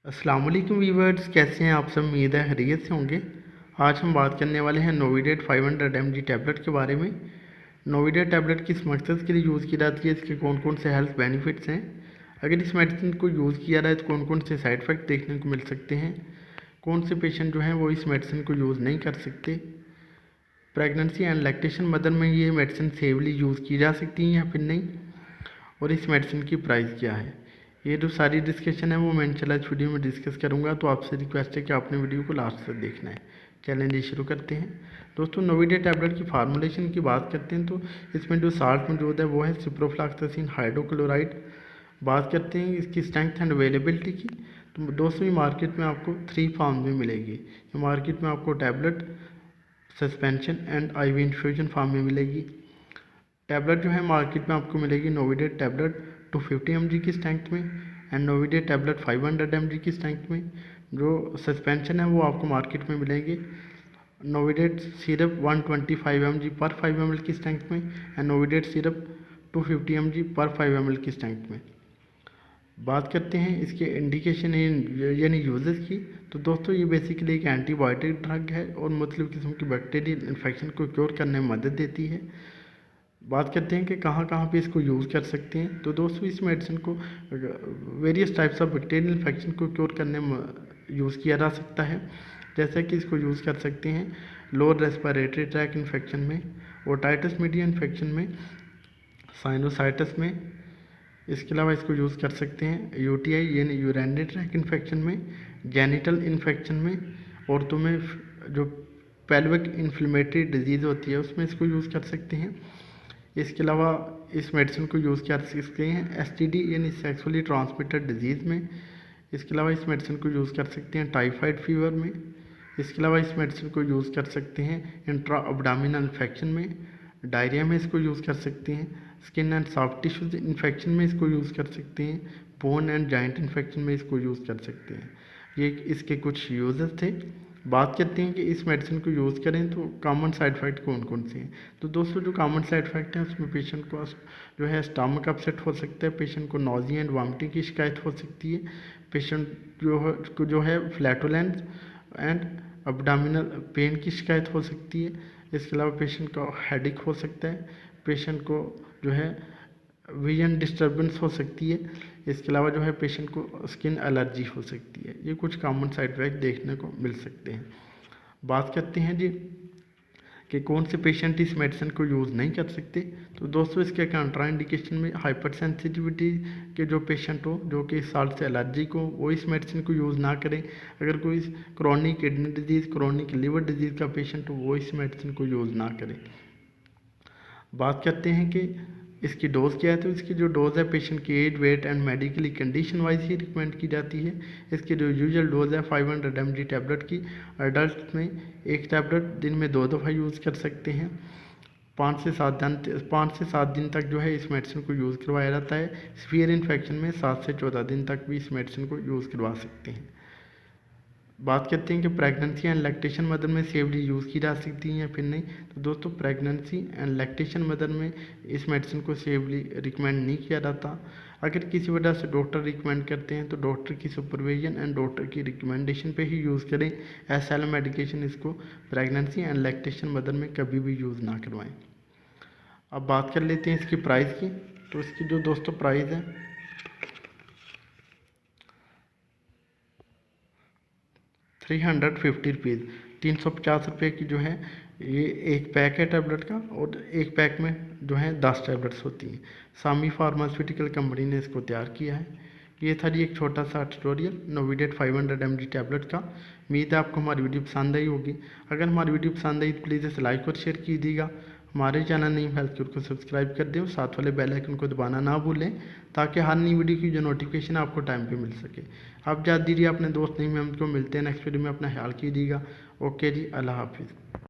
अस्सलाम वालेकुम व्यूअर्स, कैसे हैं आप सब। उम्मीद है खैरियत से होंगे। आज हम बात करने वाले हैं नोविडेट 500 mg टैबलेट के बारे में। नोविडेट टैबलेट किस मकसद के लिए यूज़ की जाती है, इसके कौन कौन से हेल्थ बेनिफिट्स हैं, अगर इस मेडिसिन को यूज़ किया जाए तो कौन कौन से साइड इफ़ेक्ट देखने को मिल सकते हैं, कौन से पेशेंट जो हैं वो इस मेडिसिन को यूज़ नहीं कर सकते, प्रेगनेंसी एंड लैक्टेशन मदर में ये मेडिसिन सेफली यूज़ की जा सकती हैं या फिर नहीं, और इस मेडिसिन की प्राइस क्या है। ये जो सारी डिस्कशन है वो मैं इंशाल्लाह इस वीडियो में डिस्कस करूंगा, तो आपसे रिक्वेस्ट है कि आपने वीडियो को लास्ट तक देखना है। चैलेंज शुरू करते हैं दोस्तों। नोविडेट टैबलेट की फार्मूलेशन की बात करते हैं तो इसमें जो साल्ट मौजूद है वो है सिप्रोफ्लॉक्सासिन हाइड्रोक्लोराइड। बात करते हैं इसकी स्ट्रेंथ एंड अवेलेबिलिटी की, तो दोस्तों ये मार्केट में आपको 3 फॉर्म में मिलेगी। ये मार्केट में आपको tablet, suspension and IV infusion form में मिलेगी। टैबलेट जो है मार्केट में आपको मिलेगी नोविडेट टैबलेट 250 mg की स्ट्रेंथ में एंड नोविडेट टैबलेट 500 mg की स्ट्रेंथ में। जो सस्पेंशन है वो आपको मार्केट में मिलेंगे नोविडेट सिरप 125 mg पर 5 ml की स्ट्रेंथ में एंड नोविडेट सिरप 250 mg पर 5 ml की स्ट्रेंथ में। बात करते हैं इसके इंडिकेशन यानी यूजेस की, तो दोस्तों ये बेसिकली एक एंटीबायोटिक ड्रग है और मुख्तलिफ किस्म की बैक्टीरियल इन्फेक्शन को क्योर करने में मदद देती है। बात करते हैं कि कहाँ कहाँ पे इसको यूज़ कर सकते हैं, तो दोस्तों इस मेडिसिन को various types of bacterial infection को क्योर करने में यूज़ किया जा सकता है। जैसा कि इसको यूज़ कर सकते हैं लोअर रेस्पिरेटरी ट्रैक इन्फेक्शन में, ओटाइटिस मीडिया इन्फेक्शन में, साइनोसाइटिस में। इसके अलावा इसको यूज़ कर सकते हैं UTI यानी यूरिनरी ट्रैक इन्फेक्शन में, जेनिटल इन्फेक्शन में, औरतों में जो पेल्विक इन्फ्लेमेटरी डिजीज़ होती है उसमें इसको यूज़ कर सकते हैं। इसके अलावा इस मेडिसिन को यूज़ कर सकते हैं STD यानी सेक्सुअली ट्रांसमिटेड डिजीज़ में। इसके अलावा इस मेडिसिन को यूज़ कर सकते हैं टाइफाइड फीवर में। इसके अलावा इस मेडिसिन को यूज़ कर सकते हैं इंट्रा अब्डामिनल इन्फेक्शन में, डायरिया में इसको यूज़ कर सकते हैं, skin and soft tissues infection में इसको यूज़ कर सकते हैं, बोन एंड जॉइंट इन्फेक्शन में इसको यूज़ कर सकते हैं। ये इसके कुछ यूजेस थे। बात करते हैं कि इस मेडिसिन को यूज़ करें तो कॉमन साइड इफ़ेक्ट कौन कौन से हैं। तो दोस्तों जो कॉमन साइड इफ़ेक्ट हैं उसमें पेशेंट को जो है स्टमक अपसेट हो सकता है, पेशेंट को नॉजिया एंड वॉमिटिंग की शिकायत हो सकती है, पेशेंट जो है फ्लैटुलेंस एंड अब्डोमिनल पेन की शिकायत हो सकती है। इसके अलावा पेशेंट का हेडेक हो सकता है, पेशेंट को जो है विजन डिस्टर्बेंस हो सकती है। इसके अलावा जो है पेशेंट को स्किन एलर्जी हो सकती है। ये कुछ कॉमन साइड इफेक्ट देखने को मिल सकते हैं। बात करते हैं जी कि कौन से पेशेंट इस मेडिसिन को यूज़ नहीं कर सकते। तो दोस्तों इसके कंट्रा इंडिकेशन में हाइपर सेंसिटिविटी के जो पेशेंट हो, जो कि इस साल से एलर्जिक हो, वो इस मेडिसिन को यूज़ ना करें। अगर कोई chronic kidney disease, chronic liver disease का पेशेंट हो, वो इस मेडिसिन को यूज़ ना करें। बात करते हैं कि इसकी डोज़ क्या है, तो इसकी जो डोज़ है पेशेंट की age, weight and medically condition wise ही रिकमेंड की जाती है। इसकी जो यूजुअल डोज़ है 500 mg टैबलेट की, एडल्ट में एक टैबलेट दिन में 2 दफ़ा यूज़ कर सकते हैं। 5 से 7 दिन तक जो है इस मेडिसिन को यूज़ करवाया जाता है। सीवियर इन्फेक्शन में 7 से 14 दिन तक भी इस मेडिसिन को यूज़ करवा सकते हैं। बात करते हैं कि प्रेगनेंसी एंड लैक्टेशन मदर में सेफली यूज़ की जा सकती है या फिर नहीं। तो दोस्तों प्रेगनेंसी एंड लैक्टेशन मदर में इस मेडिसिन को सेफली रिकमेंड नहीं किया जाता। अगर किसी वजह से डॉक्टर रिकमेंड करते हैं तो डॉक्टर की सुपरविजन एंड डॉक्टर की रिकमेंडेशन पे ही यूज़ करें। एसएल मेडिकेशन इसको प्रेगनेंसी एंड लैक्टेशन मदर में कभी भी यूज़ ना करवाएँ। अब बात कर लेते हैं इसकी प्राइस की। तो इसकी जो दोस्तों प्राइस है 350 रुपीज़, 350 रुपये की जो है ये एक पैक है टैबलेट का, और एक पैक में जो है 10 टैबलेट्स होती हैं। सामी फार्मास्यूटिकल कंपनी ने इसको तैयार किया है। ये था जी एक छोटा सा ट्यूटोरियल नोविडेट 500 mg टैबलेट का। उम्मीद है आपको हमारी वीडियो पसंद आई होगी। अगर हमारी वीडियो पसंद आई तो प्लीज़ इसे लाइक और शेयर कीजिएगा। हमारे चैनल नीम हेल्थ क्योर को सब्सक्राइब कर दें और साथ वाले बेल आइकन को दबाना ना भूलें, ताकि हर नई वीडियो की जो नोटिफिकेशन आपको टाइम पे मिल सके। आप जा दीजिए अपने दोस्त नीम हेल्थ को। मिलते हैं नेक्स्ट वीडियो में, अपना ख्याल कीजिएगा। ओके जी, अल्लाह हाफिज़।